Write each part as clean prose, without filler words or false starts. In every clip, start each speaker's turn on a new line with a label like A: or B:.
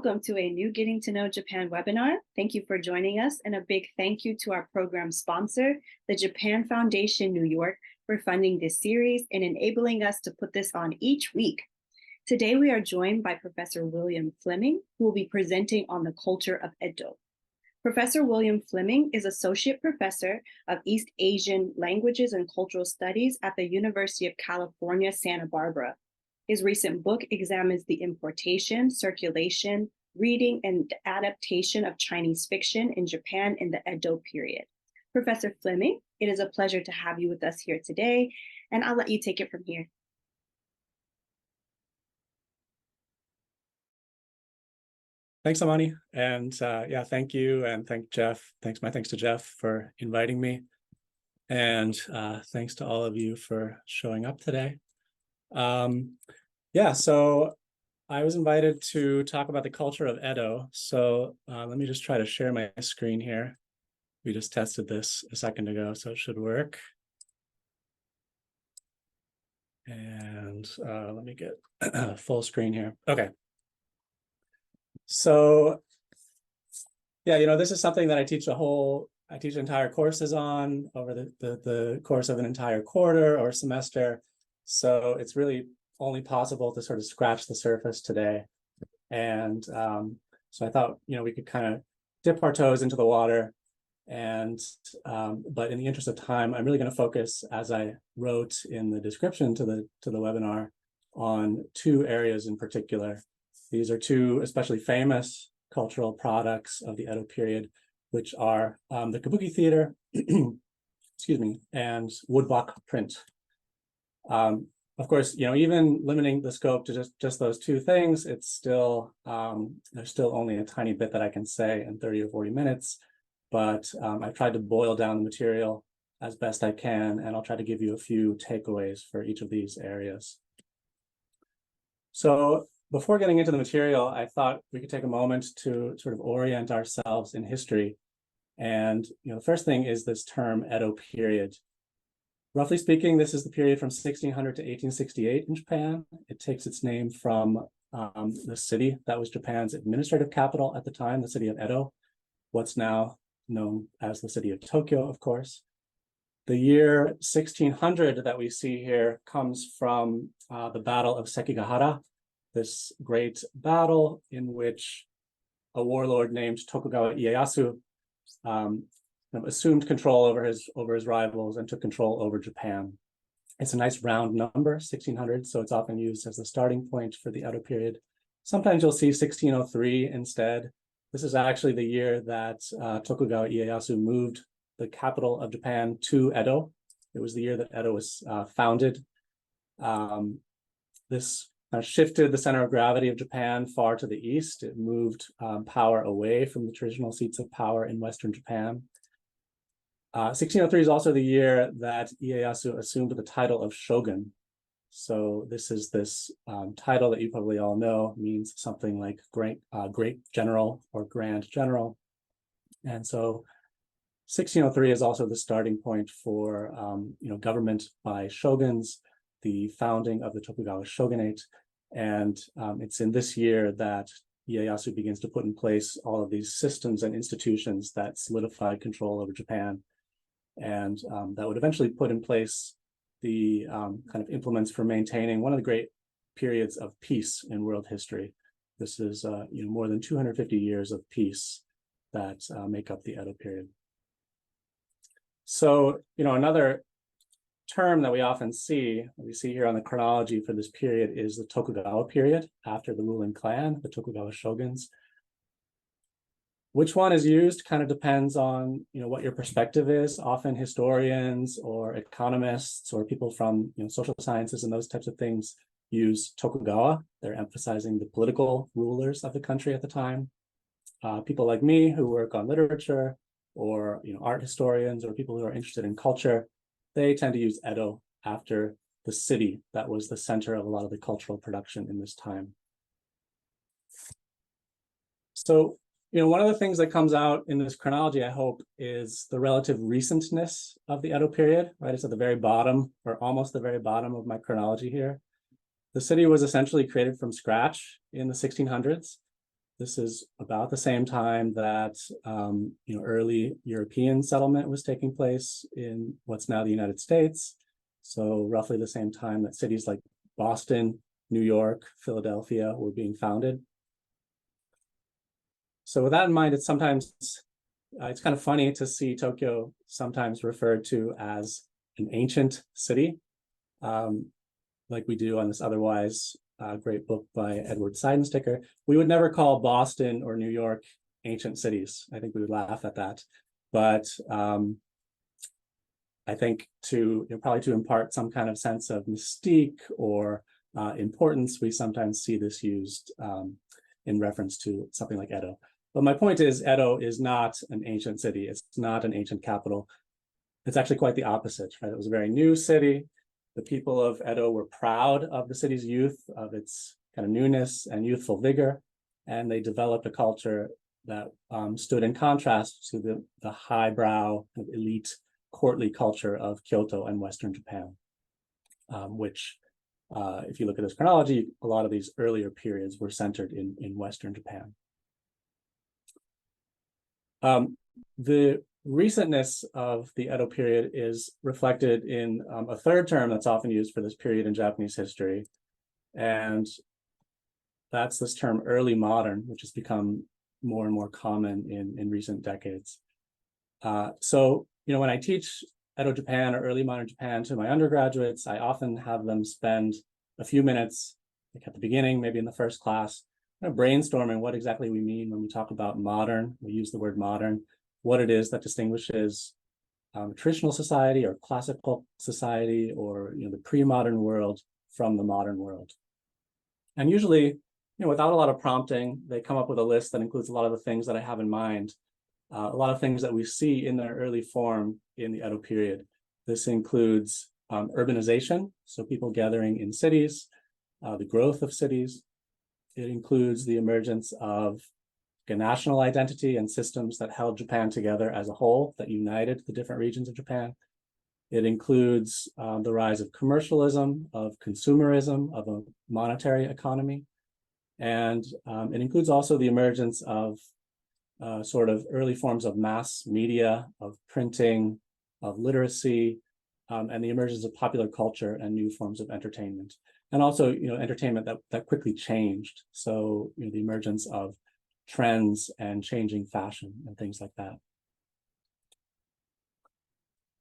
A: Welcome to a new Getting to Know Japan webinar. Thank you for joining us, and a big thank you to our program sponsor, the Japan Foundation New York, for funding this series and enabling us to put this on each week. Today, we are joined by Professor William Fleming, who will be presenting on the culture of Edo. Professor William Fleming is Associate Professor of East Asian Languages and Cultural Studies at the University of California, Santa Barbara. His recent book examines the importation, circulation, reading, and adaptation of Chinese fiction in Japan in the Edo period. Professor Fleming, it is a pleasure to have you with us here today, and I'll let you take it from here.
B: Thanks, Amani, and thank you, and thank Jeff. My thanks to Jeff for inviting me, and thanks to all of you for showing up today. So I was invited to talk about the culture of Edo. So let me just try to share my screen here. We just tested this a second ago, so it should work. And let me get full screen here. Okay. So, this is something that I teach entire courses on over the course of an entire quarter or semester. So it's really only possible to sort of scratch the surface today. And so I thought, we could kind of dip our toes into the water. And but in the interest of time, I'm really going to focus, as I wrote in the description to the webinar, on two areas in particular. These are two especially famous cultural products of the Edo period, which are the kabuki theater, excuse me, and woodblock print. Of course, even limiting the scope to just those two things, it's still there's still only a tiny bit that I can say in 30 or 40 minutes. But I've tried to boil down the material as best I can, and I'll try to give you a few takeaways for each of these areas. So before getting into the material, I thought we could take a moment to sort of orient ourselves in history. And the first thing is this term Edo period. Roughly speaking, this is the period from 1600 to 1868 in Japan. It takes its name from the city that was Japan's administrative capital at the time, the city of Edo, what's now known as the city of Tokyo, of course. The year 1600 that we see here comes from the Battle of Sekigahara, this great battle in which a warlord named Tokugawa Ieyasu assumed control over his rivals and took control over Japan. It's a nice round number, 1600, so it's often used as the starting point for the Edo period. Sometimes you'll see 1603 instead. This is actually the year that Tokugawa Ieyasu moved the capital of Japan to Edo. It was the year that Edo was founded. This shifted the center of gravity of Japan far to the east. It moved power away from the traditional seats of power in Western Japan. 1603 is also the year that Ieyasu assumed the title of shogun. So this is this title that you probably all know, means something like great general or grand general. And so 1603 is also the starting point for government by shoguns, the founding of the Tokugawa shogunate. And it's in this year that Ieyasu begins to put in place all of these systems and institutions that solidified control over Japan. And that would eventually put in place the kind of implements for maintaining one of the great periods of peace in world history. This is more than 250 years of peace that make up the Edo period. So another term that we often see here on the chronology for this period is the Tokugawa period, after the ruling clan, the Tokugawa shoguns. Which one is used kind of depends on what your perspective is. Often historians or economists or people from social sciences and those types of things use Tokugawa. They're emphasizing the political rulers of the country at the time. People like me who work on literature, or art historians, or people who are interested in culture, they tend to use Edo after the city that was the center of a lot of the cultural production in this time. So one of the things that comes out in this chronology, I hope, is the relative recentness of the Edo period, right? It's at the very bottom, or almost the very bottom of my chronology here. The city was essentially created from scratch in the 1600s. This is about the same time that early European settlement was taking place in what's now the United States. So roughly the same time that cities like Boston, New York, Philadelphia were being founded. So with that in mind, it's sometimes it's kind of funny to see Tokyo sometimes referred to as an ancient city, like we do on this otherwise great book by Edward Seidensticker. We would never call Boston or New York ancient cities. I think we would laugh at that. But I think probably to impart some kind of sense of mystique or importance, we sometimes see this used in reference to something like Edo. But my point is, Edo is not an ancient city. It's not an ancient capital. It's actually quite the opposite, right? It was a very new city. The people of Edo were proud of the city's youth, of its kind of newness and youthful vigor, and they developed a culture that stood in contrast to the highbrow, elite, courtly culture of Kyoto and Western Japan, which, if you look at this chronology, a lot of these earlier periods were centered in Western Japan. The recentness of the Edo period is reflected in a third term that's often used for this period in Japanese history. And that's this term early modern, which has become more and more common in recent decades. So, when I teach Edo Japan or early modern Japan to my undergraduates, I often have them spend a few minutes, like at the beginning, maybe in the first class, brainstorming what exactly we mean when we talk about modern. We use the word modern, what it is that distinguishes traditional society or classical society or the pre-modern world from the modern world. And usually, without a lot of prompting, they come up with a list that includes a lot of the things that I have in mind, a lot of things that we see in their early form in the Edo period. This includes urbanization, so people gathering in cities, the growth of cities. It includes the emergence of a national identity and systems that held Japan together as a whole, that united the different regions of Japan. It includes the rise of commercialism, of consumerism, of a monetary economy. And it includes also the emergence of sort of early forms of mass media, of printing, of literacy, and the emergence of popular culture and new forms of entertainment. And also, entertainment that quickly changed. So, the emergence of trends and changing fashion and things like that.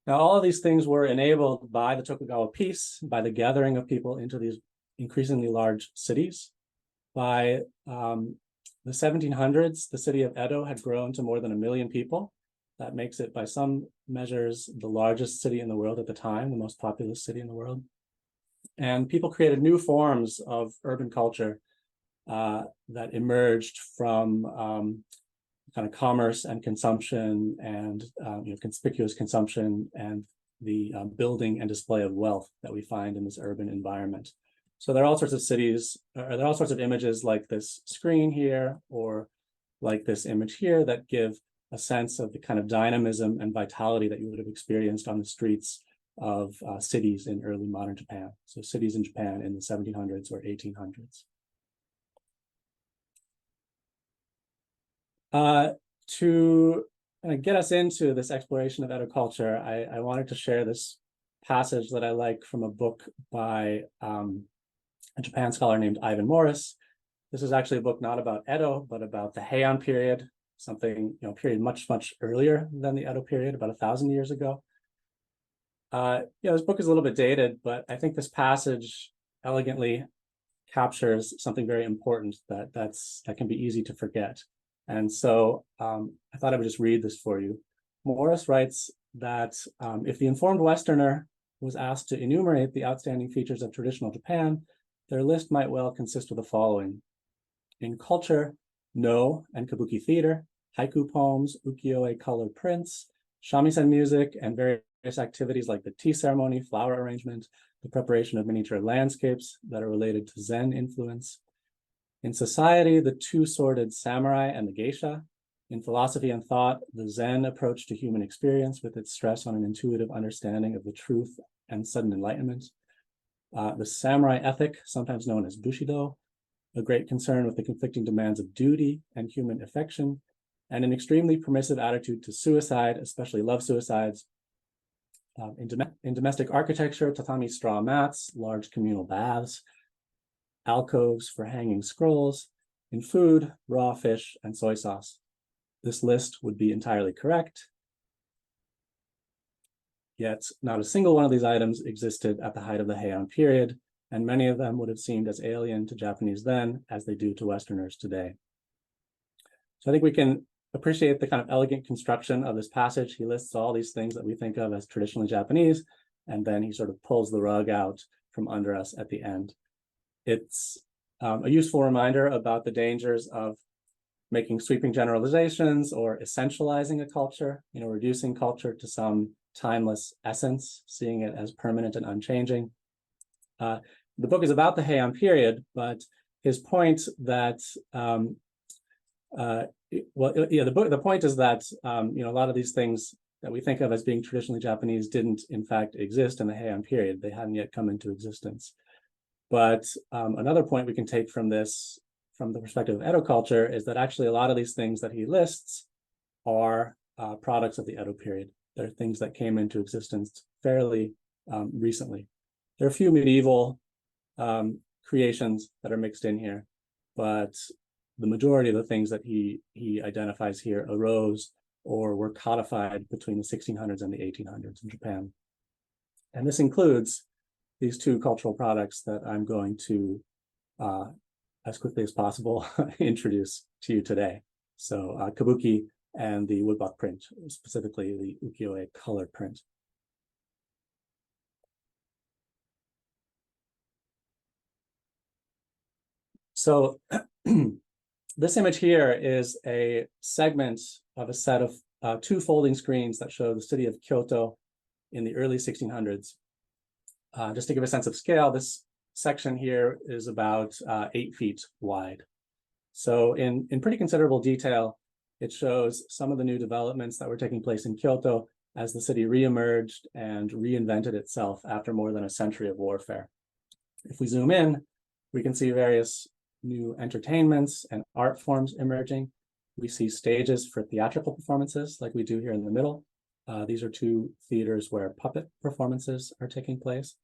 B: Now, all of these things were enabled by the Tokugawa peace, by the gathering of people into these increasingly large cities. By the 1700s, the city of Edo had grown to more than 1 million people. That makes it, by some measures, the largest city in the world at the time, the most populous city in the world. And people created new forms of urban culture that emerged from kind of commerce and consumption and conspicuous consumption and the building and display of wealth that we find in this urban environment. So there are all sorts of cities, there are all sorts of images like this screen here or like this image here that give a sense of the kind of dynamism and vitality that you would have experienced on the streets of cities in early modern Japan. So cities in Japan in the 1700s or 1800s. To get us into this exploration of Edo culture, I wanted to share this passage that I like from a book by a Japan scholar named Ivan Morris. This is actually a book not about Edo, but about the Heian period, something, period much, much earlier than the Edo period, about 1,000 years ago. This book is a little bit dated, but I think this passage elegantly captures something very important that can be easy to forget. And so I thought I would just read this for you. Morris writes that if the informed Westerner was asked to enumerate the outstanding features of traditional Japan, their list might well consist of the following. In culture, no and kabuki theater, haiku poems, ukiyo-e colored prints, shamisen music, and various activities like the tea ceremony, flower arrangement, the preparation of miniature landscapes that are related to Zen influence. In society, the two-sworded samurai and the geisha. In philosophy and thought, the Zen approach to human experience with its stress on an intuitive understanding of the truth and sudden enlightenment. The samurai ethic, sometimes known as Bushido. a great concern with the conflicting demands of duty and human affection, and an extremely permissive attitude to suicide, especially love suicides. In domestic architecture, tatami straw mats, large communal baths, alcoves for hanging scrolls. In food, raw fish and soy sauce. This list would be entirely correct. Yet not a single one of these items existed at the height of the Heian period, and many of them would have seemed as alien to Japanese then as they do to Westerners today. So I think we can appreciate the kind of elegant construction of this passage. He lists all these things that we think of as traditionally Japanese, and then he sort of pulls the rug out from under us at the end. It's a useful reminder about the dangers of making sweeping generalizations or essentializing a culture, reducing culture to some timeless essence, seeing it as permanent and unchanging. The book is about the Heian period, but his point that the point is that a lot of these things that we think of as being traditionally Japanese didn't in fact exist in the Heian period. They hadn't yet come into existence. But another point we can take from this, from the perspective of Edo culture, is that actually a lot of these things that he lists are products of the Edo period. They're things that came into existence fairly recently. There are a few medieval creations that are mixed in here, but the majority of the things that he identifies here arose or were codified between the 1600s and the 1800s in Japan. And this includes these two cultural products that I'm going to, as quickly as possible, introduce to you today. So kabuki and the woodblock print, specifically the ukiyo-e color print. So this image here is a segment of a set of two folding screens that show the city of Kyoto in the early 1600s. Just to give a sense of scale, this section here is about 8 feet wide. So in pretty considerable detail, it shows some of the new developments that were taking place in Kyoto as the city reemerged and reinvented itself after more than a century of warfare. If we zoom in, we can see various new entertainments and art forms emerging. We see stages for theatrical performances like we do here in the middle. These are two theaters where puppet performances are taking place.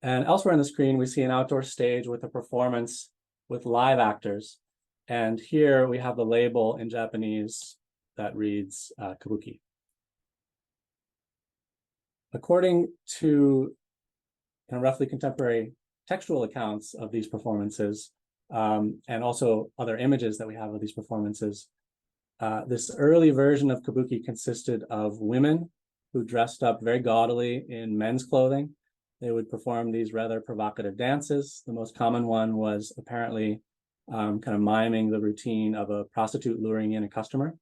B: And elsewhere on the screen, we see an outdoor stage with a performance with live actors. And here we have the label in Japanese that reads kabuki. According to roughly contemporary textual accounts of these performances, and also other images that we have of these performances, this early version of kabuki consisted of women who dressed up very gaudily in men's clothing. They would perform these rather provocative dances. The most common one was apparently kind of miming the routine of a prostitute luring in a customer.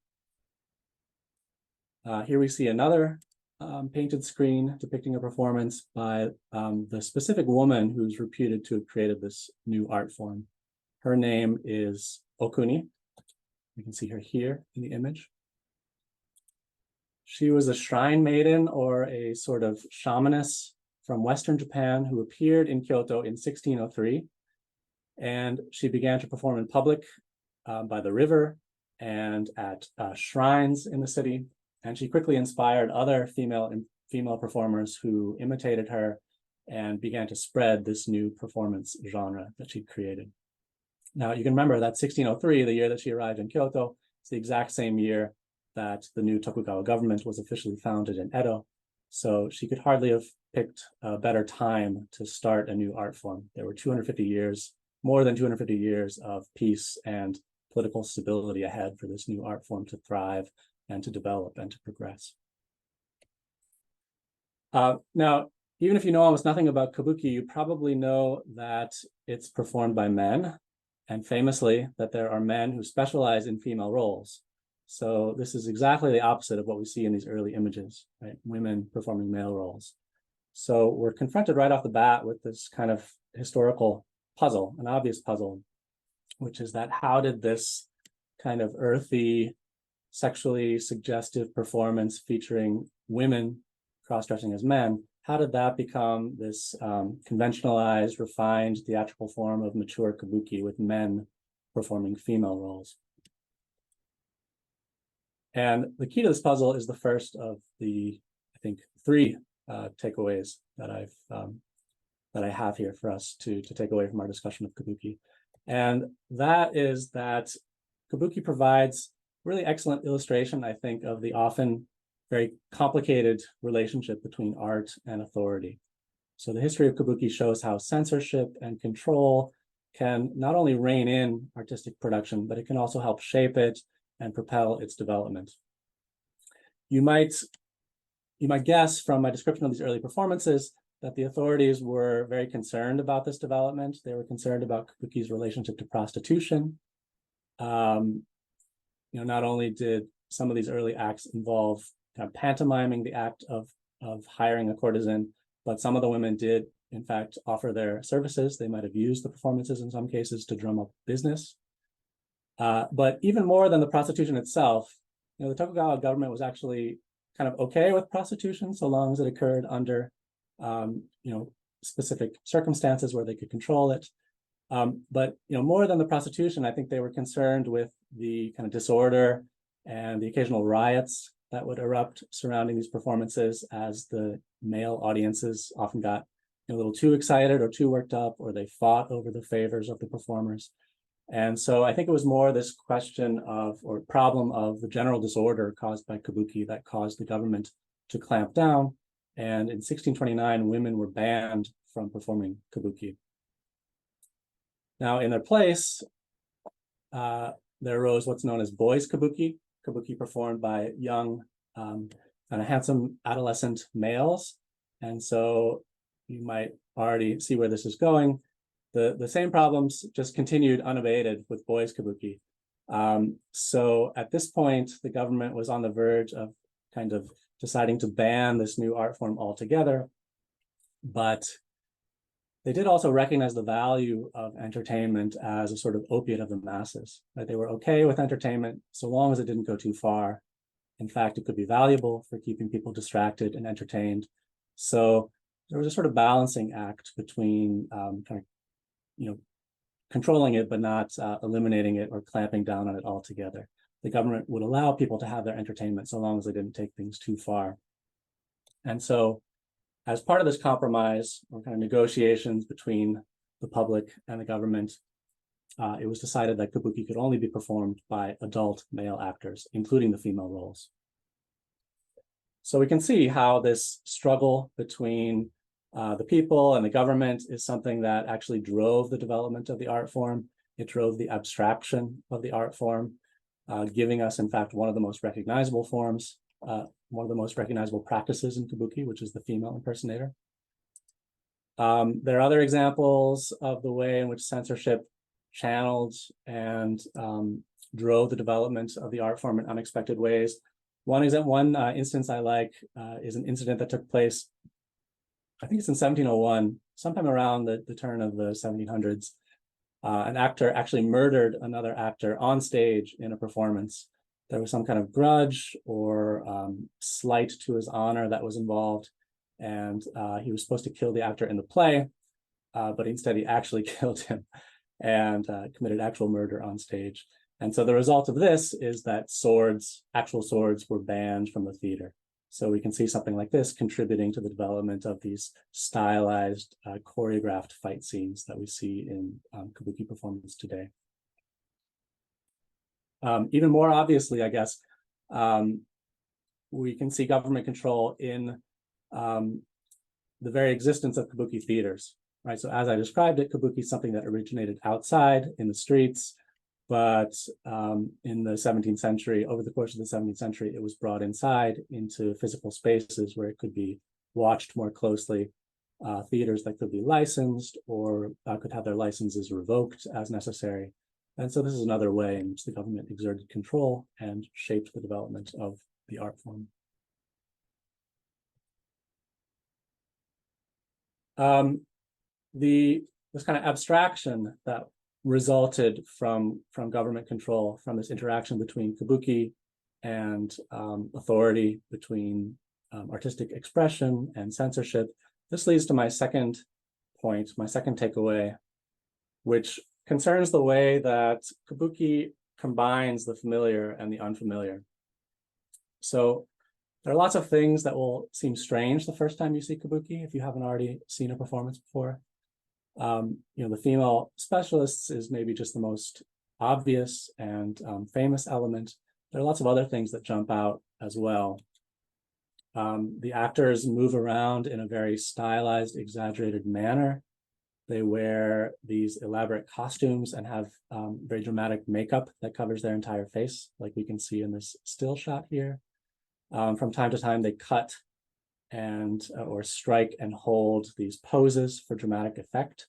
B: Here we see another painted screen depicting a performance by the specific woman who's reputed to have created this new art form. Her name is Okuni. You can see her here in the image. She was a shrine maiden or a sort of shamaness from Western Japan who appeared in Kyoto in 1603. And she began to perform in public by the river and at shrines in the city. And she quickly inspired other female performers who imitated her and began to spread this new performance genre that she created. Now, you can remember that 1603, the year that she arrived in Kyoto, is the exact same year that the new Tokugawa government was officially founded in Edo. So she could hardly have picked a better time to start a new art form. There were 250 years, more than 250 years of peace and political stability ahead for this new art form to thrive and to develop and to progress. Now, even if you know almost nothing about kabuki, you probably know that it's performed by men, and famously that there are men who specialize in female roles. So this is exactly the opposite of what we see in these early images, right? Women performing male roles. So we're confronted right off the bat with this kind of historical puzzle, an obvious puzzle, which is that how did this kind of earthy, sexually suggestive performance featuring women cross-dressing as men, how did that become this conventionalized, refined theatrical form of mature kabuki with men performing female roles? And the key to this puzzle is the first of the, I think, three takeaways that I have here for us to take away from our discussion of kabuki. And that is that kabuki provides really excellent illustration, I think, of the often very complicated relationship between art and authority. So the history of kabuki shows how censorship and control can not only rein in artistic production, but it can also help shape it and propel its development. You might guess from my description of these early performances that the authorities were very concerned about this development. They were concerned about kabuki's relationship to prostitution. Not only did some of these early acts involve kind of pantomiming the act of hiring a courtesan, but some of the women did, in fact, offer their services. They might have used the performances in some cases to drum up business. But even more than the prostitution itself, the Tokugawa government was actually kind of okay with prostitution so long as it occurred under specific circumstances where they could control it. But more than the prostitution, I think they were concerned with the kind of disorder and the occasional riots that would erupt surrounding these performances, as the male audiences often got a little too excited or too worked up, or they fought over the favors of the performers. And so I think it was more this question of, or problem of, the general disorder caused by kabuki that caused the government to clamp down. And in 1629, women were banned from performing kabuki. Now, in their place, there arose what's known as boys kabuki performed by young, kind of handsome adolescent males. And so you might already see where this is going. The same problems just continued unabated with boys kabuki. So at this point, the government was on the verge of kind of deciding to ban this new art form altogether. But they did also recognize the value of entertainment as a sort of opiate of the masses. Right? They were okay with entertainment so long as it didn't go too far. In fact, it could be valuable for keeping people distracted and entertained. So there was a sort of balancing act between controlling it, but not eliminating it or clamping down on it altogether. The government would allow people to have their entertainment so long as they didn't take things too far. And so as part of this compromise or kind of negotiations between the public and the government, it was decided that kabuki could only be performed by adult male actors, including the female roles. So we can see how this struggle between the people and the government is something that actually drove the development of the art form. It drove the abstraction of the art form, giving us, in fact, one of the most recognizable forms, one of the most recognizable practices in kabuki, which is the female impersonator. There are other examples of the way in which censorship channeled and drove the development of the art form in unexpected ways. One instance I like is an incident that took place, I think it's in 1701, sometime around the turn of the 1700s. An actor actually murdered another actor on stage in a performance. There was some kind of grudge or slight to his honor that was involved. And he was supposed to kill the actor in the play, but instead he actually killed him and committed actual murder on stage. And so the result of this is that actual swords were banned from the theater. So we can see something like this contributing to the development of these stylized, choreographed fight scenes that we see in kabuki performance today. Even more obviously, I guess, we can see government control in the very existence of kabuki theaters, right? So as I described it, kabuki is something that originated outside in the streets, but in the 17th century, over the course of the 17th century, it was brought inside into physical spaces where it could be watched more closely. Theaters that could be licensed or could have their licenses revoked as necessary. And so this is another way in which the government exerted control and shaped the development of the art form. This kind of abstraction that resulted from government control, from this interaction between kabuki and authority, between artistic expression and censorship. This leads to my second point, my second takeaway, which concerns the way that kabuki combines the familiar and the unfamiliar. So there are lots of things that will seem strange the first time you see kabuki if you haven't already seen a performance before. The female specialists is maybe just the most obvious and famous element. There are lots of other things that jump out as well. The actors move around in a very stylized, exaggerated manner. They wear these elaborate costumes and have very dramatic makeup that covers their entire face, like we can see in this still shot here. From time to time, they cut and or strike and hold these poses for dramatic effect.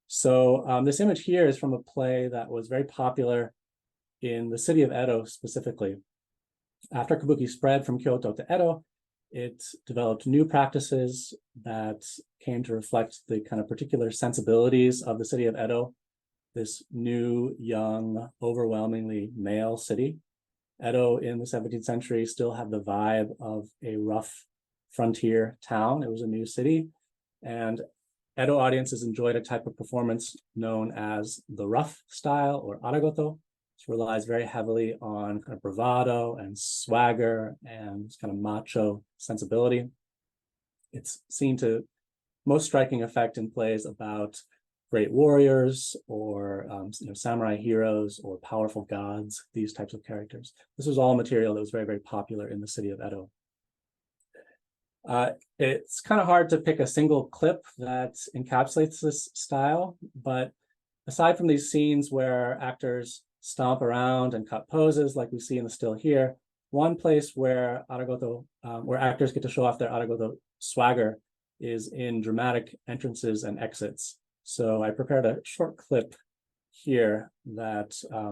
B: So this image here is from a play that was very popular in the city of Edo specifically. After kabuki spread from Kyoto to Edo, it developed new practices that came to reflect the kind of particular sensibilities of the city of Edo, this new, young, overwhelmingly male city. Edo in the 17th century still had the vibe of a rough frontier town. It was a new city, and Edo audiences enjoyed a type of performance known as the rough style or aragoto, which relies very heavily on kind of bravado and swagger and kind of macho sensibility. It's seen to most striking effect in plays about great warriors or samurai heroes or powerful gods, these types of characters. This was all material that was very, very popular in the city of Edo. It's kind of hard to pick a single clip that encapsulates this style, but aside from these scenes where actors stomp around and cut poses like we see in the still here, one place where where actors get to show off their aragoto swagger is in dramatic entrances and exits. So I prepared a short clip here that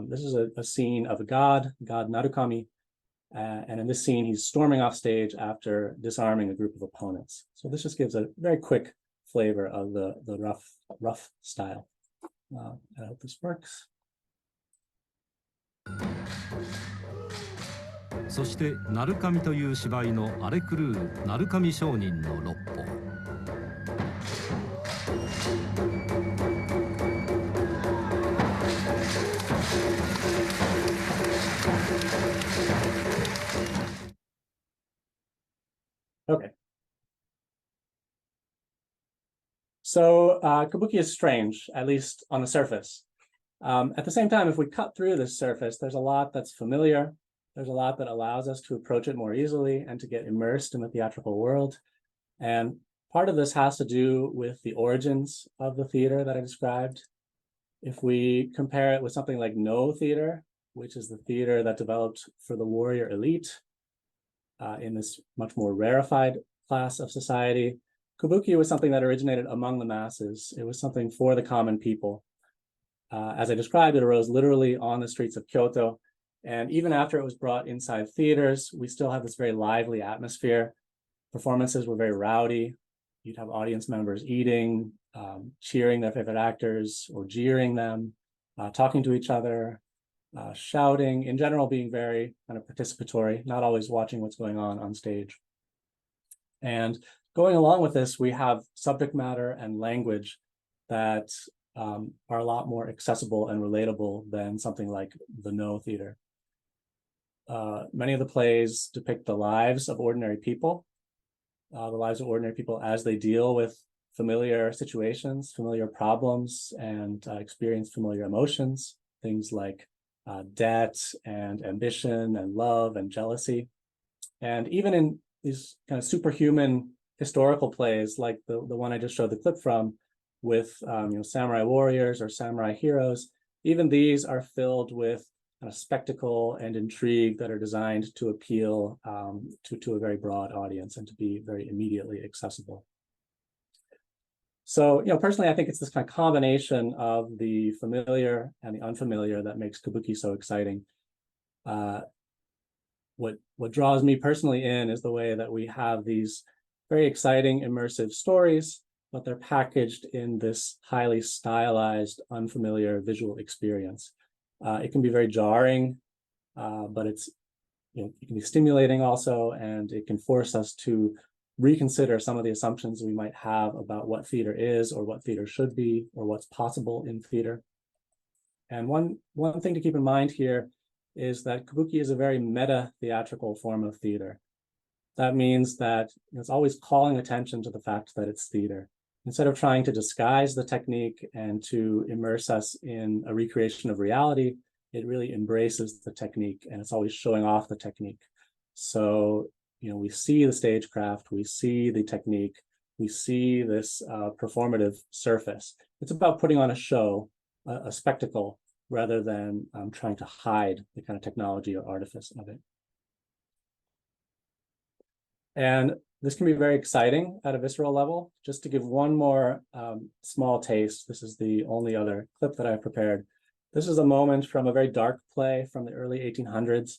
B: this is a scene of a god Narukami, and in this scene he's storming off stage after disarming a group of opponents. So this just gives a very quick flavor of the rough style. I hope this works.
C: そして鳴神という芝居の荒れ狂う鳴神商人の六法。
B: Okay. So kabuki is strange, at least on the surface. At the same time, if we cut through this surface, there's a lot that's familiar. There's a lot that allows us to approach it more easily and to get immersed in the theatrical world. And part of this has to do with the origins of the theater that I described. If we compare it with something like No theater, which is the theater that developed for the warrior elite in this much more rarefied class of society, kabuki was something that originated among the masses. It was something for the common people. As I described, it arose literally on the streets of Kyoto. And even after it was brought inside theaters, we still have this very lively atmosphere. Performances were very rowdy. You'd have audience members eating, cheering their favorite actors or jeering them, talking to each other, shouting, in general being very kind of participatory, not always watching what's going on stage. And going along with this, we have subject matter and language that are a lot more accessible and relatable than something like the No theater. Many of the plays depict the lives of ordinary people, as they deal with familiar situations, familiar problems, and experience familiar emotions, things like debt and ambition and love and jealousy. And even in these kind of superhuman historical plays, like the one I just showed the clip from, with samurai warriors or samurai heroes, even these are filled with spectacle and intrigue that are designed to appeal to a very broad audience and to be very immediately accessible. So, personally, I think it's this kind of combination of the familiar and the unfamiliar that makes kabuki so exciting. What draws me personally in is the way that we have these very exciting, immersive stories, but they're packaged in this highly stylized, unfamiliar visual experience. It can be very jarring, but it's it can be stimulating also, and it can force us to reconsider some of the assumptions we might have about what theater is, or what theater should be, or what's possible in theater. And one thing to keep in mind here is that kabuki is a very meta theatrical form of theater. That means that it's always calling attention to the fact that it's theater. Instead of trying to disguise the technique and to immerse us in a recreation of reality, it really embraces the technique, and it's always showing off the technique. So, we see the stagecraft, we see the technique, we see this performative surface. It's about putting on a show, a spectacle, rather than trying to hide the kind of technology or artifice of it. And this can be very exciting at a visceral level. Just to give one more small taste, this is the only other clip that I've prepared. This is a moment from a very dark play from the early 1800s.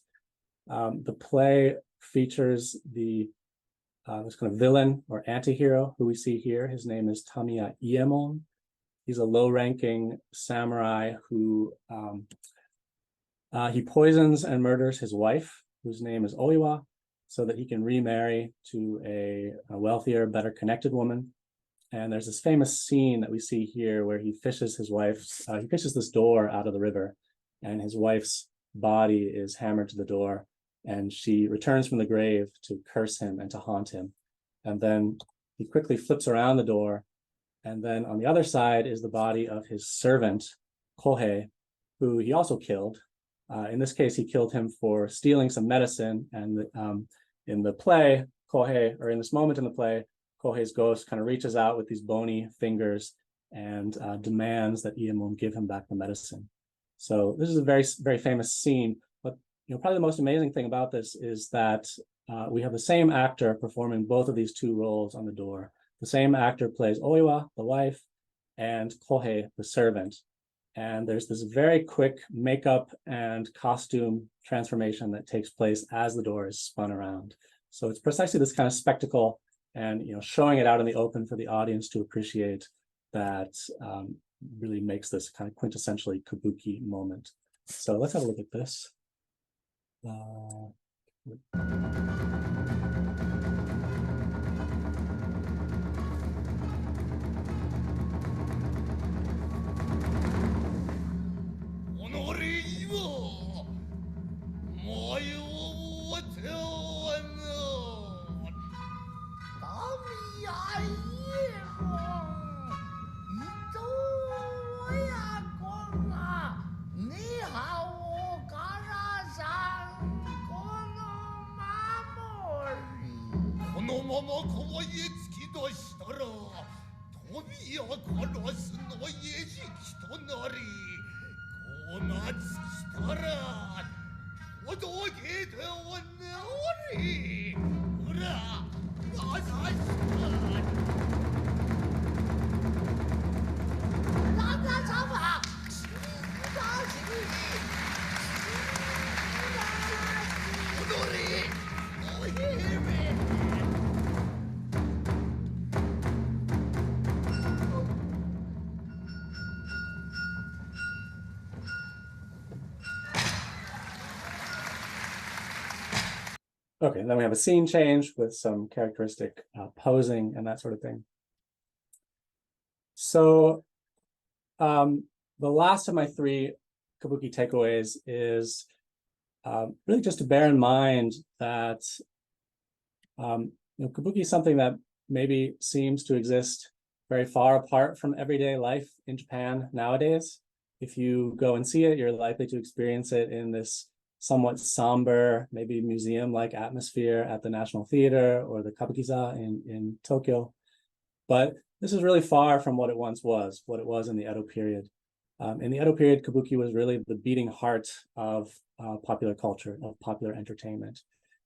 B: The play features this kind of villain or anti-hero who we see here. His name is Tamiya Iemon. He's a low-ranking samurai who he poisons and murders his wife, whose name is Oiwa, so that he can remarry to a wealthier, better connected woman. And there's this famous scene that we see here where he fishes this door out of the river, and his wife's body is hammered to the door, and she returns from the grave to curse him and to haunt him. And then he quickly flips around the door, and then on the other side is the body of his servant, Kohei, who he also killed. In this case, he killed him for stealing some medicine, and in the play, in this moment in the play, Kohei's ghost kind of reaches out with these bony fingers and demands that Iemon give him back the medicine. So this is a very, very famous scene. But probably the most amazing thing about this is that we have the same actor performing both of these two roles on the door. The same actor plays Oiwa, the wife, and Kohei, the servant. And there's this very quick makeup and costume transformation that takes place as the door is spun around. So it's precisely this kind of spectacle and showing it out in the open for the audience to appreciate that really makes this kind of quintessentially kabuki moment. So let's have a look at this. Okay, then we have a scene change with some characteristic posing and that sort of thing. So the last of my three kabuki takeaways is really just to bear in mind that kabuki is something that maybe seems to exist very far apart from everyday life in Japan nowadays. If you go and see it, you're likely to experience it in this somewhat somber, maybe museum-like atmosphere at the National Theater or the Kabukiza in Tokyo. But this is really far from what it once was, what it was in the Edo period. In the Edo period, kabuki was really the beating heart of popular culture, of popular entertainment.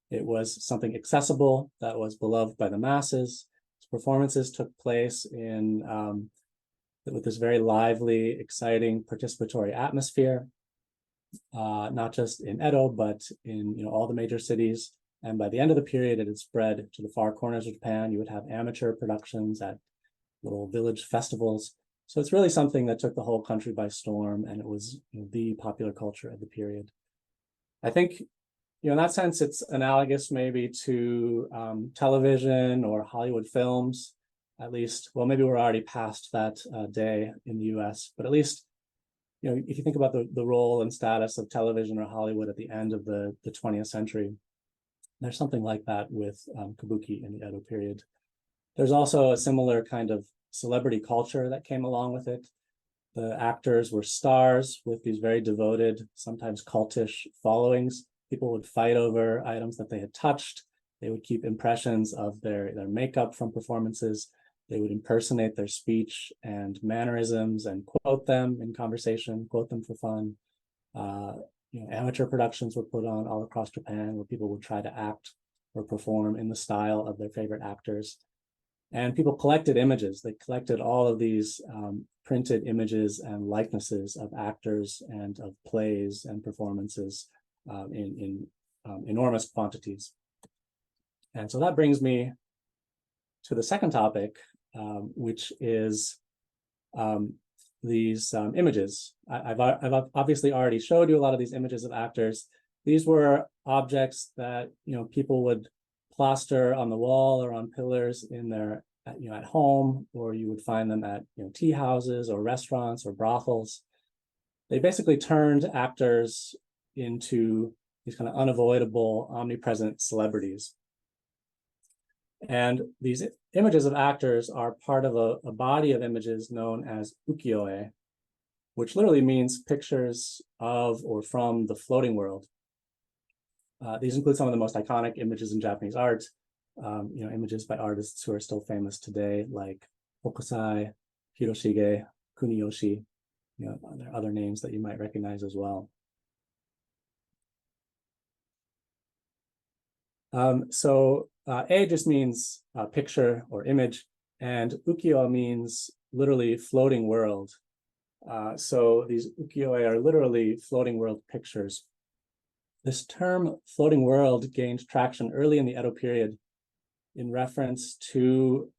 B: It was something accessible that was beloved by the masses. Its performances took place with this very lively, exciting, participatory atmosphere. Not just in Edo, but in all the major cities. And by the end of the period, it had spread to the far corners of Japan. You would have amateur productions at little village festivals. So it's really something that took the whole country by storm, and it was the popular culture of the period. I think in that sense, it's analogous maybe to television or Hollywood films, at least. Well, maybe we're already past that day in the US, but at least, if you think about the role and status of television or Hollywood at the end of the 20th century, there's something like that with kabuki in the Edo period. There's also a similar kind of celebrity culture that came along with it. The actors were stars with these very devoted, sometimes cultish followings. People would fight over items that they had touched. They would keep impressions of their makeup from performances. They would impersonate their speech and mannerisms and quote them in conversation, quote them for fun. Amateur productions were put on all across Japan where people would try to act or perform in the style of their favorite actors. And people collected images. They collected all of these printed images and likenesses of actors and of plays and performances in enormous quantities. And so that brings me to the second topic, which is these images. I've obviously already showed you a lot of these images of actors. These were objects that people would plaster on the wall or on pillars in their at home, or you would find them at tea houses or restaurants or brothels. They basically turned actors into these kind of unavoidable, omnipresent celebrities. And these images of actors are part of a body of images known as ukiyo-e, which literally means pictures of or from the floating world. These include some of the most iconic images in Japanese art, images by artists who are still famous today, like Hokusai, Hiroshige, Kuniyoshi. There are other names that you might recognize as well. E just means picture or image, and ukiyo means literally floating world. So these ukiyo-e are literally floating world pictures. This term floating world gained traction early in the Edo period in reference to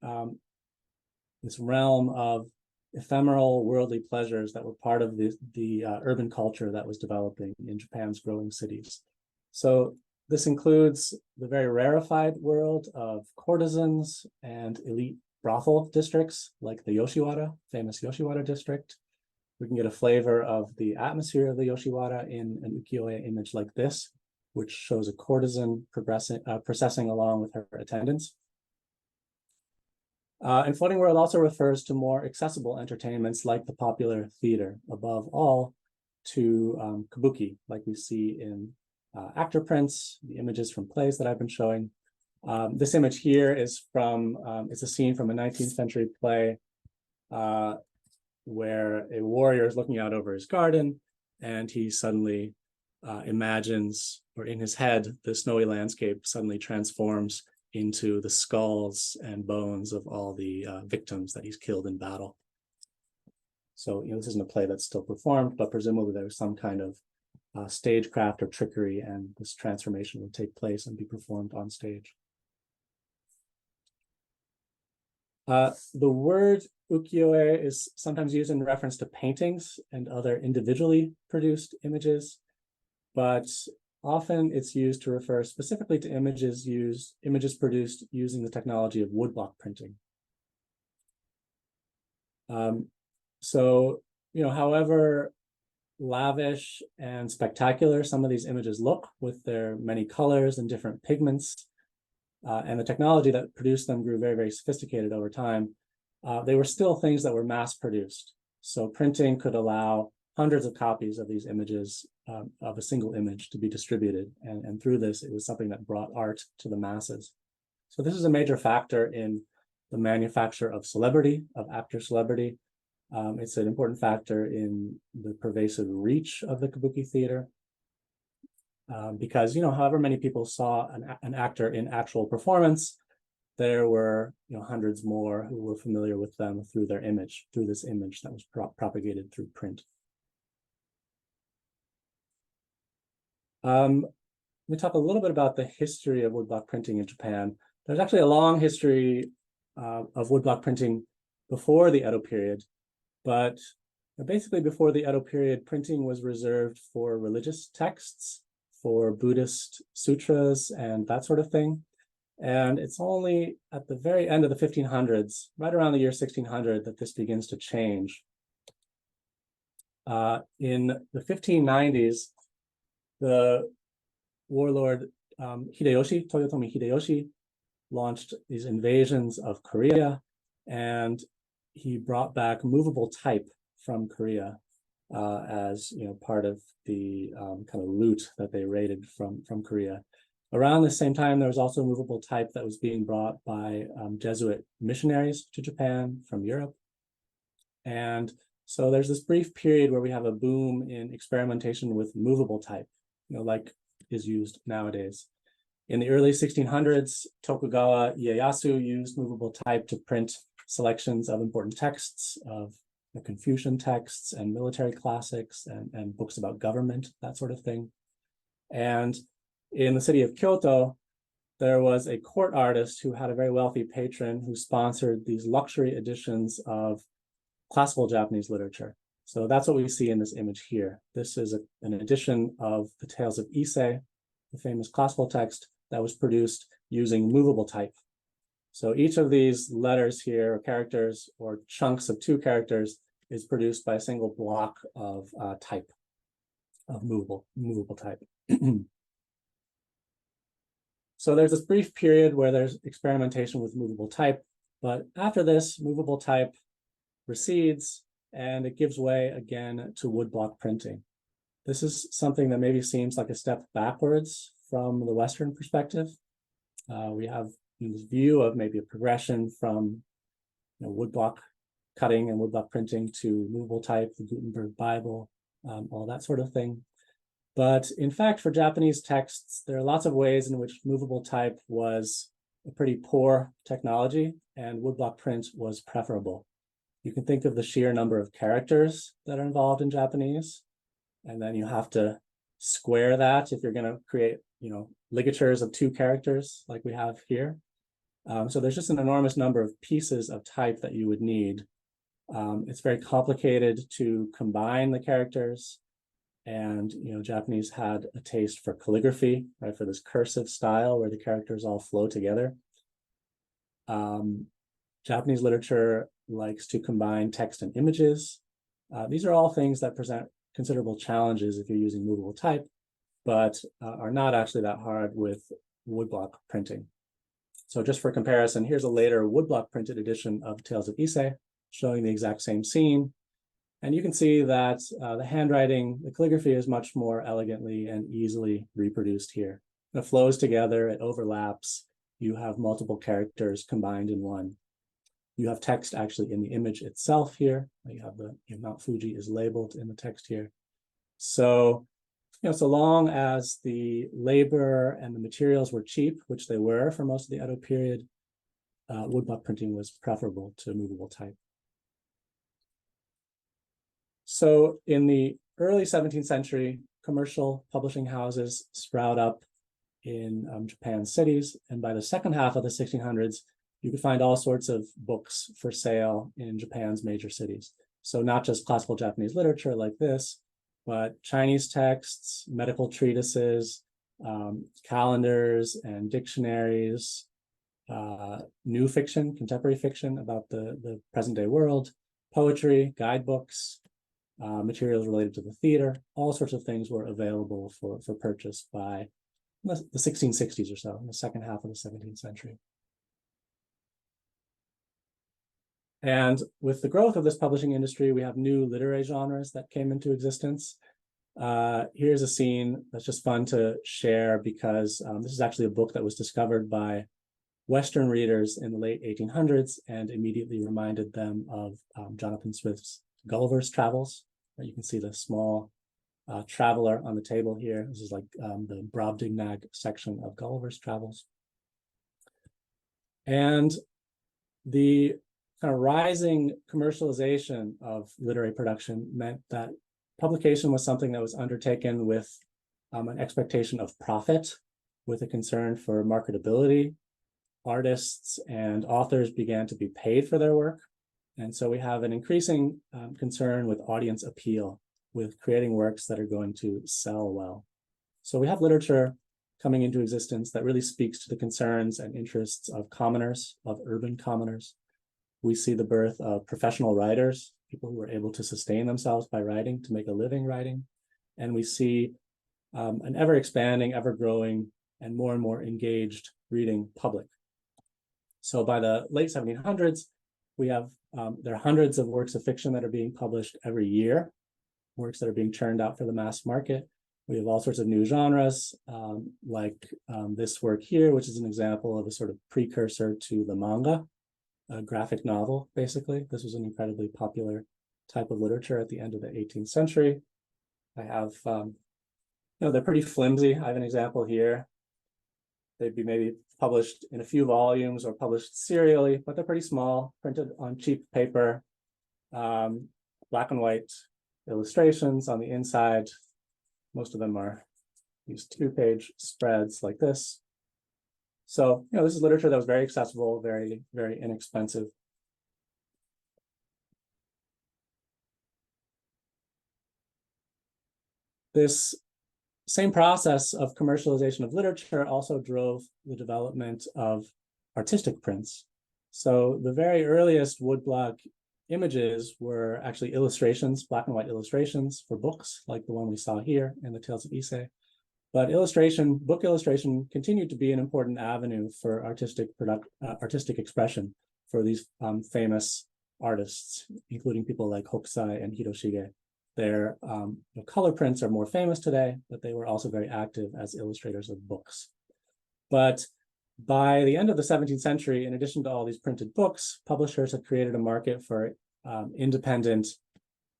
B: this realm of ephemeral worldly pleasures that were part of the urban culture that was developing in Japan's growing cities. So this includes the very rarefied world of courtesans and elite brothel districts like the Yoshiwara, famous Yoshiwara district. We can get a flavor of the atmosphere of the Yoshiwara in an ukiyo-e image like this, which shows a courtesan processing along with her attendants. And floating world also refers to more accessible entertainments like the popular theater, above all to kabuki, like we see in actor prints, the images from plays that I've been showing. This image here is from, it's a scene from a 19th century play where a warrior is looking out over his garden and he suddenly imagines, or in his head, the snowy landscape suddenly transforms into the skulls and bones of all the victims that he's killed in battle. So, this isn't a play that's still performed, but presumably there was some kind of stagecraft or trickery, and this transformation would take place and be performed on stage. The word ukiyo-e is sometimes used in reference to paintings and other individually produced images, but often it's used to refer specifically to images produced using the technology of woodblock printing. However lavish and spectacular some of these images look with their many colors and different pigments, and the technology that produced them grew very, very sophisticated over time, they were still things that were mass produced. So printing could allow hundreds of copies of these images of a single image to be distributed. And through this, it was something that brought art to the masses. So this is a major factor in the manufacture of celebrity, of actor celebrity. It's an important factor in the pervasive reach of the kabuki theater. Because, however many people saw an actor in actual performance, there were, hundreds more who were familiar with them through their image, through this image that was propagated through print. Let me talk a little bit about the history of woodblock printing in Japan. There's actually a long history of woodblock printing before the Edo period, but basically before the Edo period, printing was reserved for religious texts, for Buddhist sutras and that sort of thing. And it's only at the very end of the 1500s, right around the year 1600, that this begins to change. In the 1590s, the warlord Toyotomi Hideyoshi, launched these invasions of Korea, and he brought back movable type from Korea as part of the kind of loot that they raided from Korea. Around the same time, there was also movable type that was being brought by Jesuit missionaries to Japan from Europe. And so there's this brief period where we have a boom in experimentation with movable type, like is used nowadays. In the early 1600s, Tokugawa Ieyasu used movable type to print selections of important texts, of Confucian texts and military classics and books about government, that sort of thing. And in the city of Kyoto, there was a court artist who had a very wealthy patron who sponsored these luxury editions of classical Japanese literature. So that's what we see in this image here. This is an edition of the Tales of Ise, the famous classical text that was produced using movable type. So each of these letters here, or characters, or chunks of 2 characters, is produced by a single block of type, of movable type. So there's this brief period where there's experimentation with movable type, but after this, movable type recedes and it gives way again to woodblock printing. This is something that maybe seems like a step backwards from the Western perspective. We have this view of maybe a progression from woodblock cutting and woodblock printing to movable type, the Gutenberg Bible, all that sort of thing. But in fact, for Japanese texts, there are lots of ways in which movable type was a pretty poor technology and woodblock print was preferable. You can think of the sheer number of characters that are involved in Japanese, and then you have to square that if you're going to create, ligatures of 2 characters like we have here. So there's just an enormous number of pieces of type that you would need. It's very complicated to combine the characters. And, Japanese had a taste for calligraphy, right, for this cursive style where the characters all flow together. Japanese literature likes to combine text and images. These are all things that present considerable challenges if you're using movable type, but are not actually that hard with woodblock printing. So just for comparison, here's a later woodblock printed edition of Tales of Ise, showing the exact same scene. And you can see that the handwriting, the calligraphy is much more elegantly and easily reproduced here. It flows together, it overlaps. You have multiple characters combined in one. You have text actually in the image itself here. You have the Mount Fuji is labeled in the text here. So, so long as the labor and the materials were cheap, which they were for most of the Edo period, woodblock printing was preferable to movable type. So in the early 17th century, commercial publishing houses sprout up in Japan's cities. And by the second half of the 1600s, you could find all sorts of books for sale in Japan's major cities. So not just classical Japanese literature like this, but Chinese texts, medical treatises, calendars and dictionaries, new fiction, contemporary fiction about the present day world, poetry, guidebooks, materials related to the theater, all sorts of things were available for purchase by the 1660s or so, in the second half of the 17th century. And with the growth of this publishing industry, we have new literary genres that came into existence. Here's a scene that's just fun to share because this is actually a book that was discovered by Western readers in the late 1800s and immediately reminded them of Jonathan Swift's Gulliver's Travels. You can see the small traveler on the table here. This is like the Brobdingnag section of Gulliver's Travels. And the kind of rising commercialization of literary production meant that publication was something that was undertaken with an expectation of profit, with a concern for marketability. Artists and authors began to be paid for their work. And so we have an increasing concern with audience appeal, with creating works that are going to sell well. So we have literature coming into existence that really speaks to the concerns and interests of commoners, of urban commoners. We see the birth of professional writers, people who are able to sustain themselves by writing, to make a living writing. And we see an ever expanding, ever growing, and more engaged reading public. So by the late 1700s, we have, there are hundreds of works of fiction that are being published every year, works that are being churned out for the mass market. We have all sorts of new genres, like this work here, which is an example of a sort of precursor to the manga, a graphic novel, basically. This was an incredibly popular type of literature at the end of the 18th century. I have, they're pretty flimsy. I have an example here. They'd be maybe published in a few volumes or published serially, but they're pretty small, printed on cheap paper, black and white illustrations on the inside. Most of them are these 2-page spreads like this. So, this is literature that was very accessible, very inexpensive. This same process of commercialization of literature also drove the development of artistic prints. So the very earliest woodblock images were actually illustrations, black and white illustrations for books, like the one we saw here in the Tales of Ise. But book illustration continued to be an important avenue for artistic expression for these famous artists, including people like Hokusai and Hiroshige. Their color prints are more famous today, but they were also very active as illustrators of books. But by the end of the 17th century, in addition to all these printed books, publishers had created a market for independent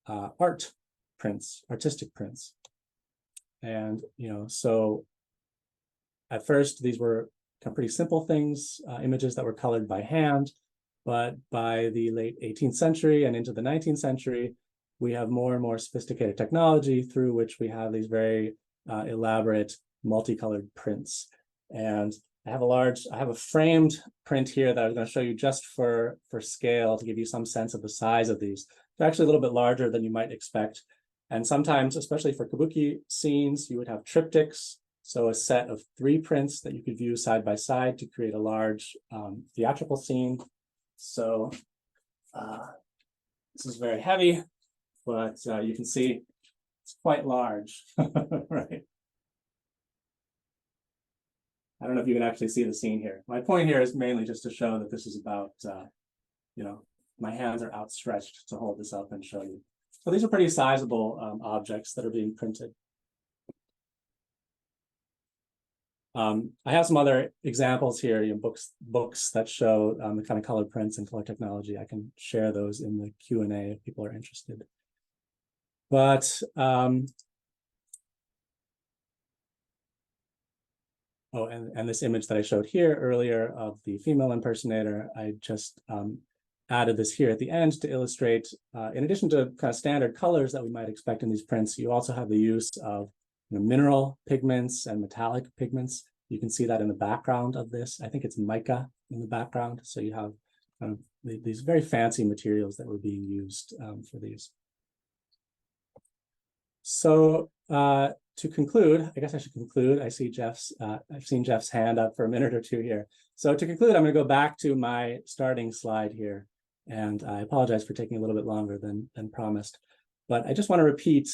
B: art prints, artistic prints. And, so at first, these were pretty simple things, images that were colored by hand. But by the late 18th century and into the 19th century, we have more and more sophisticated technology through which we have these very elaborate multicolored prints. And I have a framed print here that I'm going to show you just for scale, to give you some sense of the size of these. They're actually a little bit larger than you might expect. And sometimes, especially for kabuki scenes, you would have triptychs. So a set of 3 prints that you could view side by side to create a large theatrical scene. So this is very heavy, but you can see it's quite large, right? I don't know if you can actually see the scene here. My point here is mainly just to show that this is about, my hands are outstretched to hold this up and show you. So these are pretty sizable objects that are being printed. I have some other examples here, books that show the kind of colored prints and color technology. I can share those in the Q&A if people are interested. But and this image that I showed here earlier of the female impersonator, I just added this here at the end to illustrate, in addition to kind of standard colors that we might expect in these prints, you also have the use of mineral pigments and metallic pigments. You can see that in the background of this. I think it's mica in the background. So you have these very fancy materials that were being used for these. So to conclude, I guess I should conclude. I've seen Jeff's hand up for a minute or two here. So to conclude, I'm going to go back to my starting slide here. And I apologize for taking a little bit longer than promised. But I just want to repeat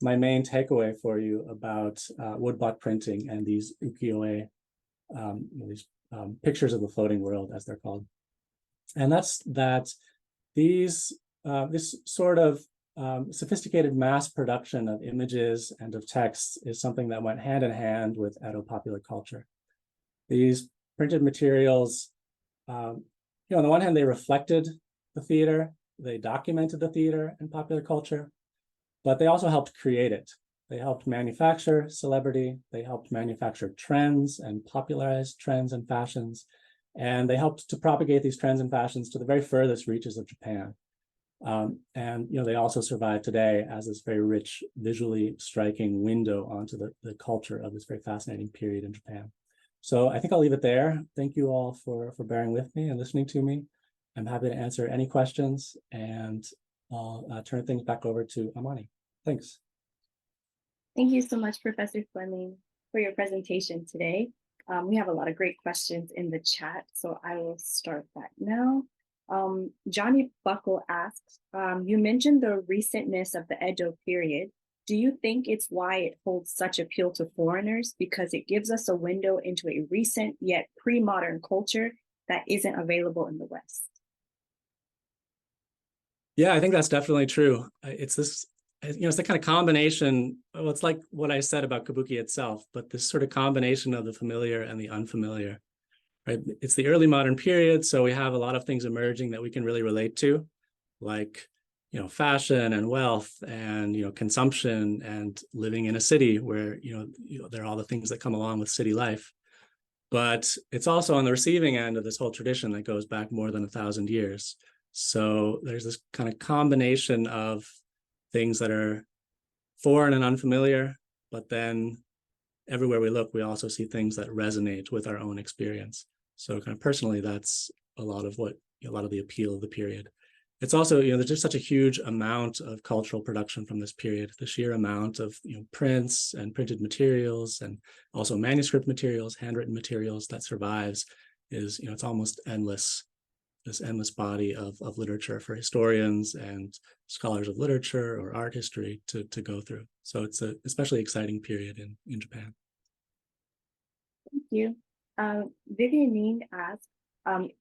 B: my main takeaway for you about woodblock printing and these ukiyo-e, these pictures of the floating world, as they're called. And that's that this sort of sophisticated mass production of images and of texts is something that went hand in hand with Edo popular culture. These printed materials, on the one hand, they reflected the theater, they documented the theater and popular culture, but they also helped create it. They helped manufacture celebrity, they helped manufacture trends and popularize trends and fashions, and they helped to propagate these trends and fashions to the very furthest reaches of Japan. And they also survive today as this very rich, visually striking window onto the culture of this very fascinating period in Japan. So I think I'll leave it there. Thank you all for bearing with me and listening to me. I'm happy to answer any questions, and I'll turn things back over to Amani. Thanks.
A: Thank you so much, Professor Fleming, for your presentation today. We have a lot of great questions in the chat, so I will start that now. Johnny Buckle asks, you mentioned the recentness of the Edo period. Do you think it's why it holds such appeal to foreigners? Because it gives us a window into a recent yet pre-modern culture that isn't available in the West.
B: Yeah, I think that's definitely true. It's this, it's the kind of combination. Well, it's like what I said about kabuki itself, but this sort of combination of the familiar and the unfamiliar, right? It's the early modern period, so we have a lot of things emerging that we can really relate to, like, fashion and wealth and, consumption and living in a city where, there are all the things that come along with city life. But it's also on the receiving end of this whole tradition that goes back more than 1,000 years. So there's this kind of combination of things that are foreign and unfamiliar, but then everywhere we look, we also see things that resonate with our own experience. So kind of personally, that's a lot of the appeal of the period. It's also, there's just such a huge amount of cultural production from this period. The sheer amount of, prints and printed materials and also manuscript materials, handwritten materials that survives is, it's almost endless. This endless body of literature for historians and scholars of literature or art history to go through. So it's an especially exciting period in Japan.
A: Thank you. Vivianine asks,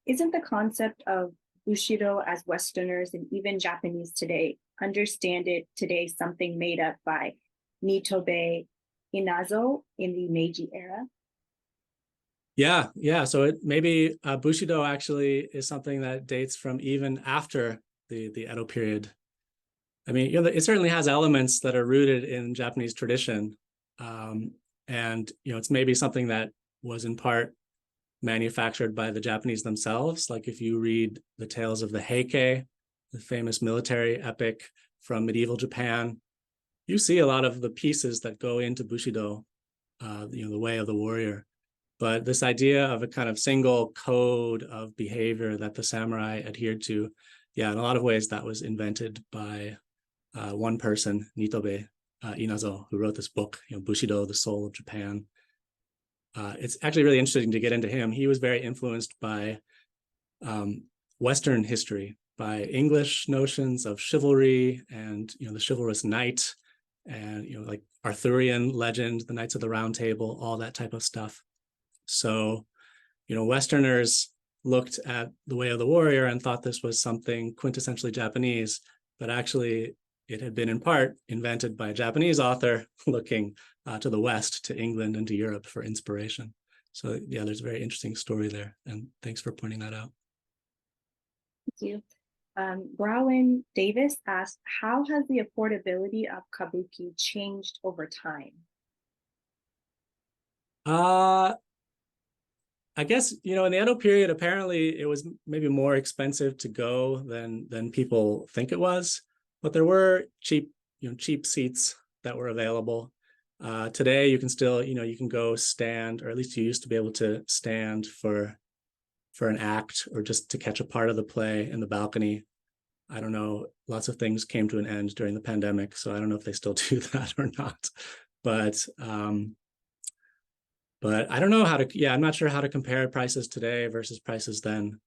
A: isn't the concept of Bushido as Westerners and even Japanese today understand it today something made up by Nitobe Inazo in the Meiji era?
B: Yeah. So it maybe Bushido actually is something that dates from even after the Edo period. I mean, it certainly has elements that are rooted in Japanese tradition, and it's maybe something that was in part manufactured by the Japanese themselves. Like if you read the tales of the Heike, the famous military epic from medieval Japan, you see a lot of the pieces that go into Bushido, the way of the warrior. But this idea of a kind of single code of behavior that the samurai adhered to, in a lot of ways that was invented by one person, Nitobe Inazo, who wrote this book, Bushido, the Soul of Japan. It's actually really interesting to get into him. He was very influenced by Western history, by English notions of chivalry and, the chivalrous knight and, like Arthurian legend, the Knights of the Round Table, all that type of stuff. So, Westerners looked at the way of the warrior and thought this was something quintessentially Japanese, but actually it had been in part invented by a Japanese author looking to the West, to England and to Europe for inspiration. So there's a very interesting story there. And thanks for pointing that out.
A: Thank you. Browen Davis asked, how has the affordability of kabuki changed over time?
B: I guess, in the Edo period, apparently it was maybe more expensive to go than people think it was, but there were cheap seats that were available. Today, you can still, you can go stand, or at least you used to be able to stand for an act or just to catch a part of the play in the balcony. I don't know, lots of things came to an end during the pandemic, so I don't know if they still do that or not. But I don't know how to, I'm not sure how to compare prices today versus prices then.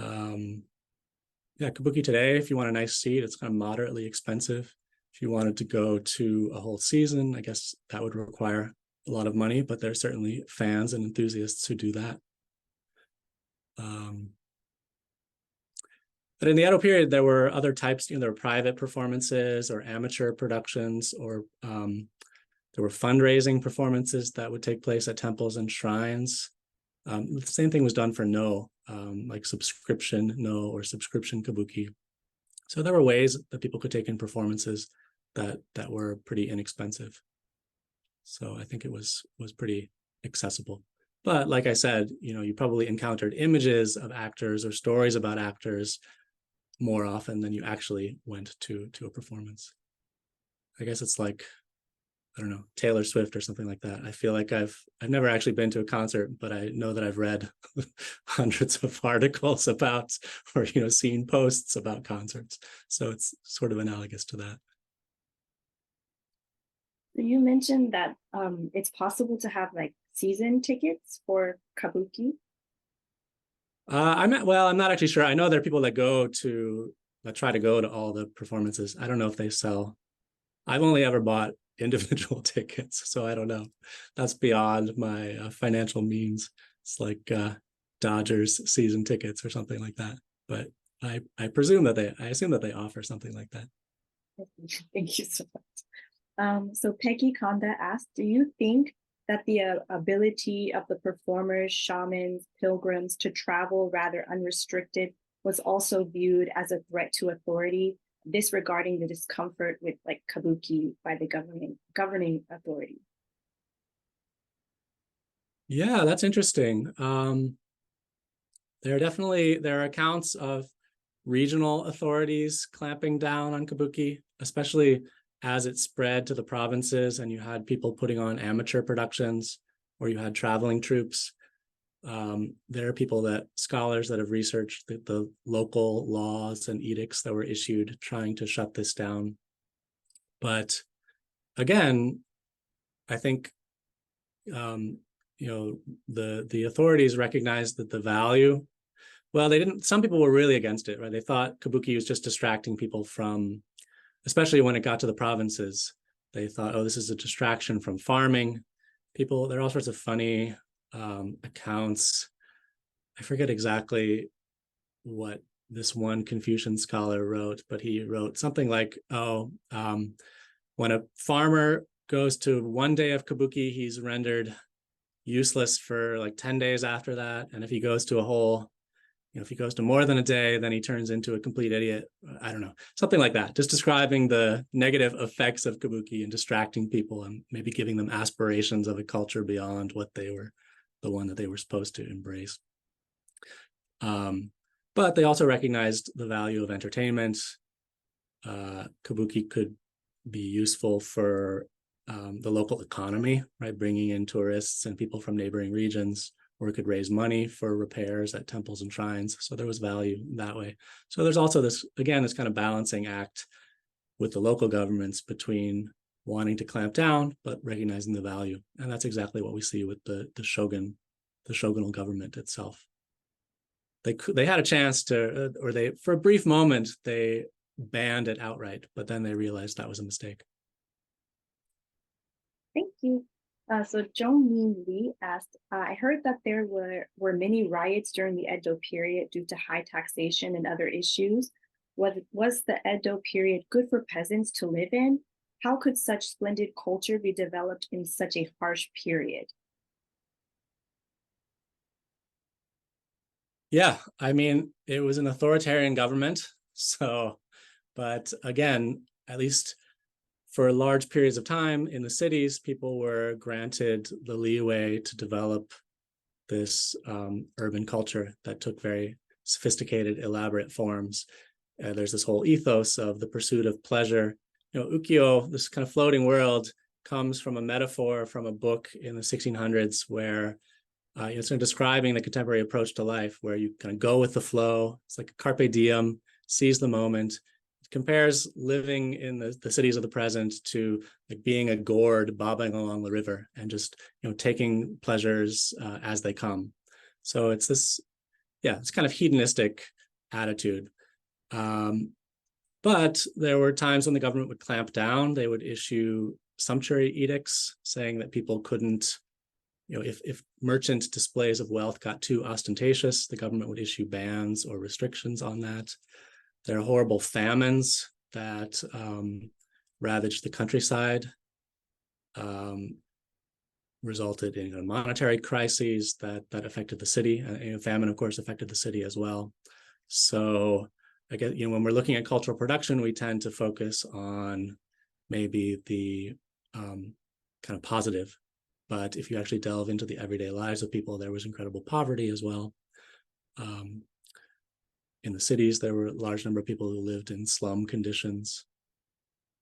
B: Kabuki today, if you want a nice seat, it's kind of moderately expensive. If you wanted to go to a whole season, I guess that would require a lot of money, but there's certainly fans and enthusiasts who do that. But in the Edo period, there were other types, there were private performances or amateur productions, or there were fundraising performances that would take place at temples and shrines. The same thing was done for no, like subscription no or subscription kabuki. So there were ways that people could take in performances that were pretty inexpensive. So I think it was pretty accessible. But like I said, you probably encountered images of actors or stories about actors more often than you actually went to a performance. I guess it's like, I don't know, Taylor Swift or something like that. I feel like I've never actually been to a concert, but I know that I've read hundreds of articles about, or seen posts about concerts. So it's sort of analogous to that.
A: So you mentioned that it's possible to have like season tickets for kabuki.
B: I'm not actually sure. I know there are people that try to go to all the performances. I don't know if they sell. I've only ever bought individual tickets, so I don't know. That's beyond my financial means. It's like Dodgers season tickets or something like that. But I assume that they offer something like that.
A: Thank you so much. So Peggy Konda asked, do you think that the ability of the performers, shamans, pilgrims to travel rather unrestricted was also viewed as a threat to authority, disregarding the discomfort with like kabuki by the governing authority?
B: Yeah, that's interesting. There are accounts of regional authorities clamping down on kabuki, especially as it spread to the provinces and you had people putting on amateur productions or you had traveling troops. There are scholars that have researched the local laws and edicts that were issued trying to shut this down. But again, I think the authorities recognized that the value. Well, they didn't. Some people were really against it, right? They thought kabuki was just distracting people from, especially when it got to the provinces. They thought, oh, this is a distraction from farming. There are all sorts of funny accounts. I forget exactly what this one Confucian scholar wrote, but he wrote something like, when a farmer goes to one day of kabuki, he's rendered useless for like 10 days after that. And if he goes to if he goes to more than a day, then he turns into a complete idiot. I don't know, something like that, just describing the negative effects of kabuki and distracting people and maybe giving them aspirations of a culture beyond the one that they were supposed to embrace. But they also recognized the value of entertainment. Kabuki could be useful for the local economy, right? Bringing in tourists and people from neighboring regions, or it could raise money for repairs at temples and shrines. So there was value that way. So there's also this kind of balancing act with the local governments between wanting to clamp down, but recognizing the value. And that's exactly what we see with the shogunal government itself. They had a chance to, for a brief moment, they banned it outright, but then they realized that was a mistake.
A: Thank you. So Jong-min Lee asked, I heard that there were many riots during the Edo period due to high taxation and other issues. Was the Edo period good for peasants to live in? How could such splendid culture be developed in such a harsh period?
B: Yeah, I mean, it was an authoritarian government. But again, at least for large periods of time in the cities, people were granted the leeway to develop this urban culture that took very sophisticated, elaborate forms. There's this whole ethos of the pursuit of pleasure. Ukiyo, this kind of floating world, comes from a metaphor from a book in the 1600s where it's sort of describing the contemporary approach to life, where you kind of go with the flow. It's like a carpe diem, seize the moment. It compares living in the cities of the present to like being a gourd bobbing along the river and just taking pleasures as they come. So it's it's kind of hedonistic attitude. But there were times when the government would clamp down. They would issue sumptuary edicts saying that people couldn't, if merchant displays of wealth got too ostentatious, the government would issue bans or restrictions on that. There are horrible famines that ravaged the countryside, resulted in monetary crises that affected the city. Famine, of course, affected the city as well. So I guess, when we're looking at cultural production, we tend to focus on maybe the kind of positive. But if you actually delve into the everyday lives of people, there was incredible poverty as well. In the cities, there were a large number of people who lived in slum conditions.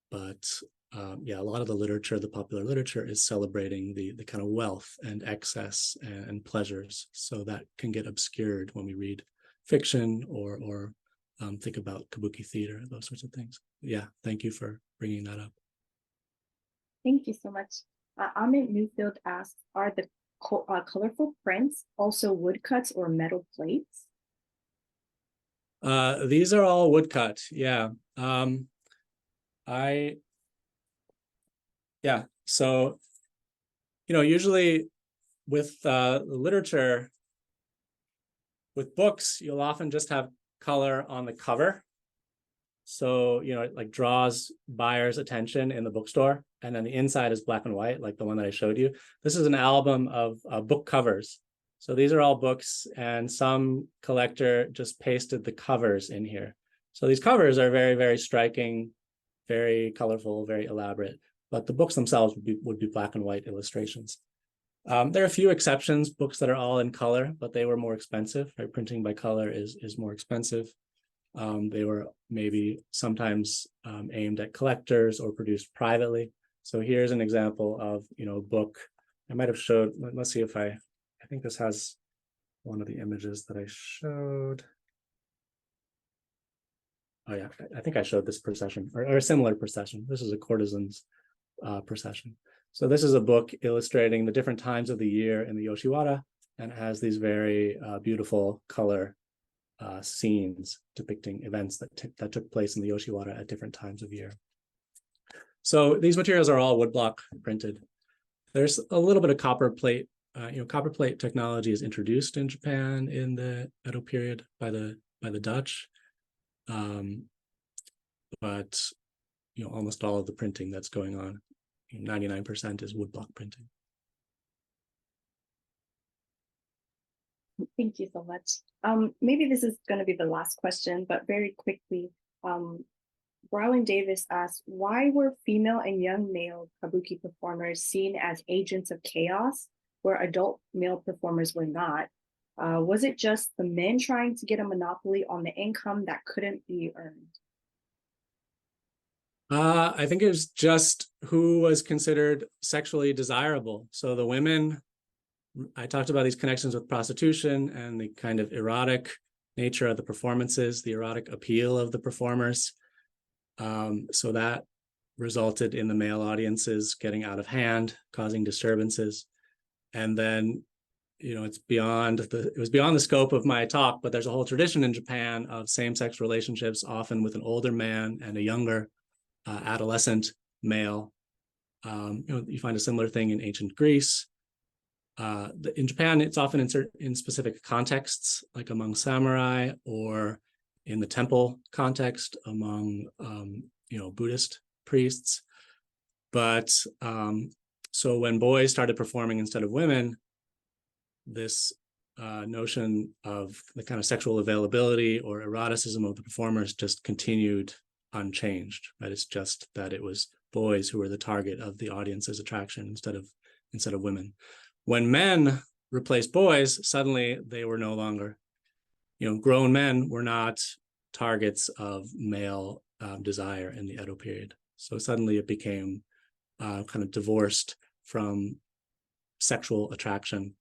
B: But a lot of the popular literature is celebrating the kind of wealth and excess and pleasures. So that can get obscured when we read fiction or think about kabuki theater, those sorts of things. Yeah, thank you for bringing that up.
A: Thank you so much. Amit Newfield asks, are the colorful prints also woodcuts or metal plates?
B: These are all woodcut. Yeah. So, usually with literature, with books, you'll often just have color on the cover. So, it like draws buyers' attention in the bookstore. And then the inside is black and white, like the one that I showed you. This is an album of book covers. So these are all books, and some collector just pasted the covers in here. So these covers are very, very striking, very colorful, very elaborate. But the books themselves would be black and white illustrations. There are a few exceptions, books that are all in color, but they were more expensive. Right? Printing by color is more expensive. They were maybe sometimes aimed at collectors or produced privately. So here's an example of a book. I might have showed. Let's see if I think this has one of the images that I showed. Oh yeah, I think I showed this procession or a similar procession. This is a courtesan's procession. So this is a book illustrating the different times of the year in the Yoshiwara, and it has these very beautiful color scenes depicting events that took place in the Yoshiwara at different times of year. So these materials are all woodblock printed. There's a little bit of copper plate. Copper plate technology is introduced in Japan in the Edo period by the Dutch, but almost all of the printing that's going on, 99% is woodblock printing.
A: Thank you so much. Maybe this is going to be the last question, but very quickly, Rowan Davis asks, why were female and young male kabuki performers seen as agents of chaos, where adult male performers were not? Was it just the men trying to get a monopoly on the income that couldn't be earned?
B: I think it was just who was considered sexually desirable. So the women, I talked about these connections with prostitution and the kind of erotic nature of the performances, the erotic appeal of the performers. So that resulted in the male audiences getting out of hand, causing disturbances. And then, it was beyond the scope of my talk, but there's a whole tradition in Japan of same-sex relationships, often with an older man and a younger adolescent male. You find a similar thing in ancient Greece. In Japan, it's often in specific contexts, like among samurai, or in the temple context among Buddhist priests. But so when boys started performing instead of women, this notion of the kind of sexual availability or eroticism of the performers just continued unchanged. Right? It's just that it was boys who were the target of the audience's attraction instead of women. When men replaced boys, suddenly they were no longer, grown men were not targets of male desire in the Edo period. So suddenly it became kind of divorced from sexual attraction.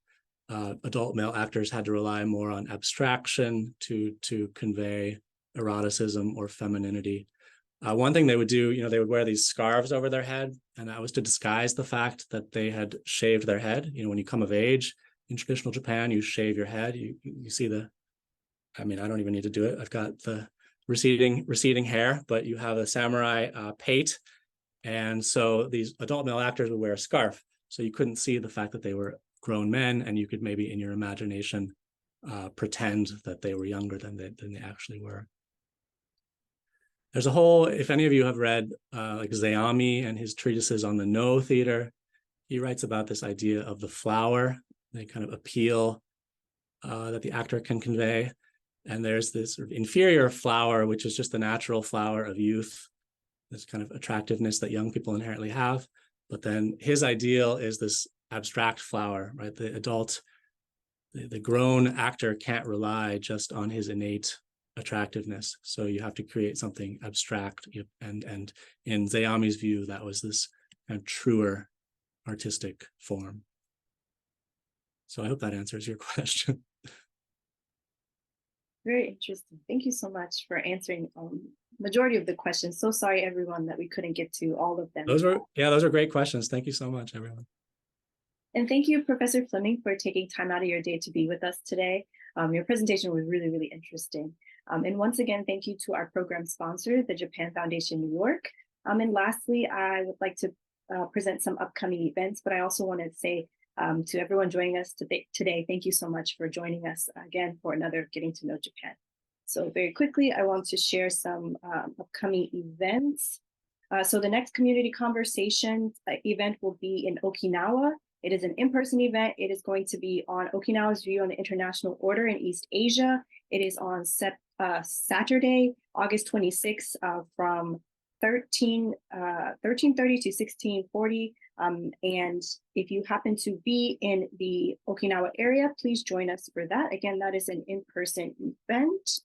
B: Adult male actors had to rely more on abstraction to convey eroticism or femininity. One thing they would do, they would wear these scarves over their head, and that was to disguise the fact that they had shaved their head. When you come of age in traditional Japan, you shave your head. You see I don't even need to do it. I've got the receding hair, but you have a samurai pate. And so these adult male actors would wear a scarf. So you couldn't see the fact that they were grown men, and you could maybe in your imagination pretend that they were younger than they actually were. There's a whole, if any of you have read like Zeami and his treatises on the No theater, he writes about this idea of the flower, the kind of appeal that the actor can convey. And there's this sort of inferior flower, which is just the natural flower of youth, this kind of attractiveness that young people inherently have. But then his ideal is this abstract flower, right? The adult, the grown actor can't rely just on his innate attractiveness. So you have to create something abstract. And in Zeami's view, that was this kind of truer artistic form. So I hope that answers your question.
A: Very interesting. Thank you so much for answering majority of the questions. So sorry, everyone, that we couldn't get to all of them.
B: Those are great questions. Thank you so much, everyone.
A: And thank you, Professor Fleming, for taking time out of your day to be with us today. Your presentation was really, really interesting. And once again, thank you to our program sponsor, the Japan Foundation New York. And lastly, I would like to present some upcoming events, but I also want to say to everyone joining us today, thank you so much for joining us again for another Getting to Know Japan. So very quickly, I want to share some upcoming events. So the next community conversation event will be in Okinawa. It is an in-person event. It is going to be on Okinawa's view on the international order in East Asia. It is on Saturday, August 26th from 13:30 to 16:40. And if you happen to be in the Okinawa area, please join us for that. Again, that is an in-person event.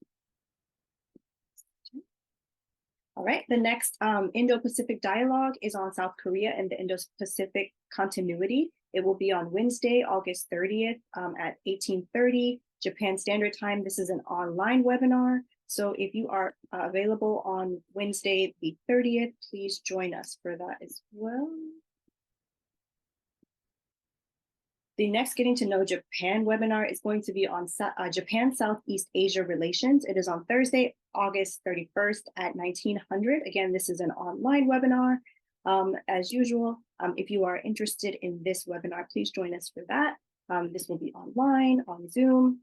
A: All right, the next Indo-Pacific dialogue is on South Korea and the Indo-Pacific continuity. It will be on Wednesday, August 30th at 18:30 Japan Standard Time. This is an online webinar. So if you are available on Wednesday, the 30th, please join us for that as well. The next Getting to Know Japan webinar is going to be on Japan Southeast Asia Relations. It is on Thursday, August 31st at 1900. Again, this is an online webinar. As usual, if you are interested in this webinar, please join us for that. This will be online on Zoom.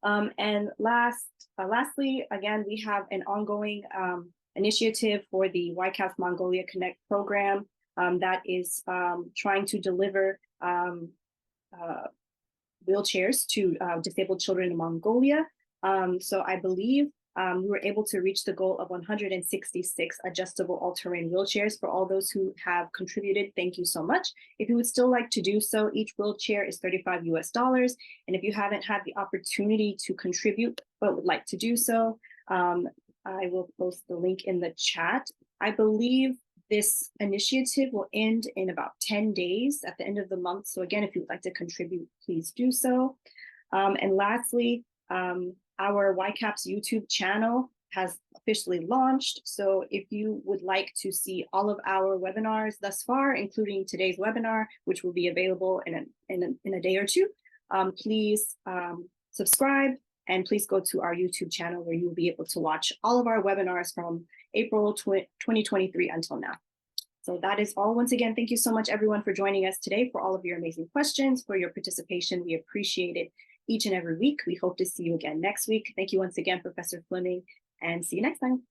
A: And lastly, again, we have an ongoing initiative for the YCAS Mongolia Connect program that is trying to deliver wheelchairs to disabled children in Mongolia. So I believe we were able to reach the goal of 166 adjustable all-terrain wheelchairs for all those who have contributed. Thank you so much. If you would still like to do so, each wheelchair is $35 US. And if you haven't had the opportunity to contribute, but would like to do so, I will post the link in the chat. I believe this initiative will end in about 10 days at the end of the month. So again, if you'd like to contribute, please do so. And lastly, our YCAP's YouTube channel has officially launched. So if you would like to see all of our webinars thus far, including today's webinar, which will be available in a day or two, please subscribe and please go to our YouTube channel where you'll be able to watch all of our webinars from April 2023 until now. So that is all. Once again, thank you so much, everyone, for joining us today, for all of your amazing questions, for your participation. We appreciate it each and every week. We hope to see you again next week. Thank you once again, Professor Fleming, and see you next time.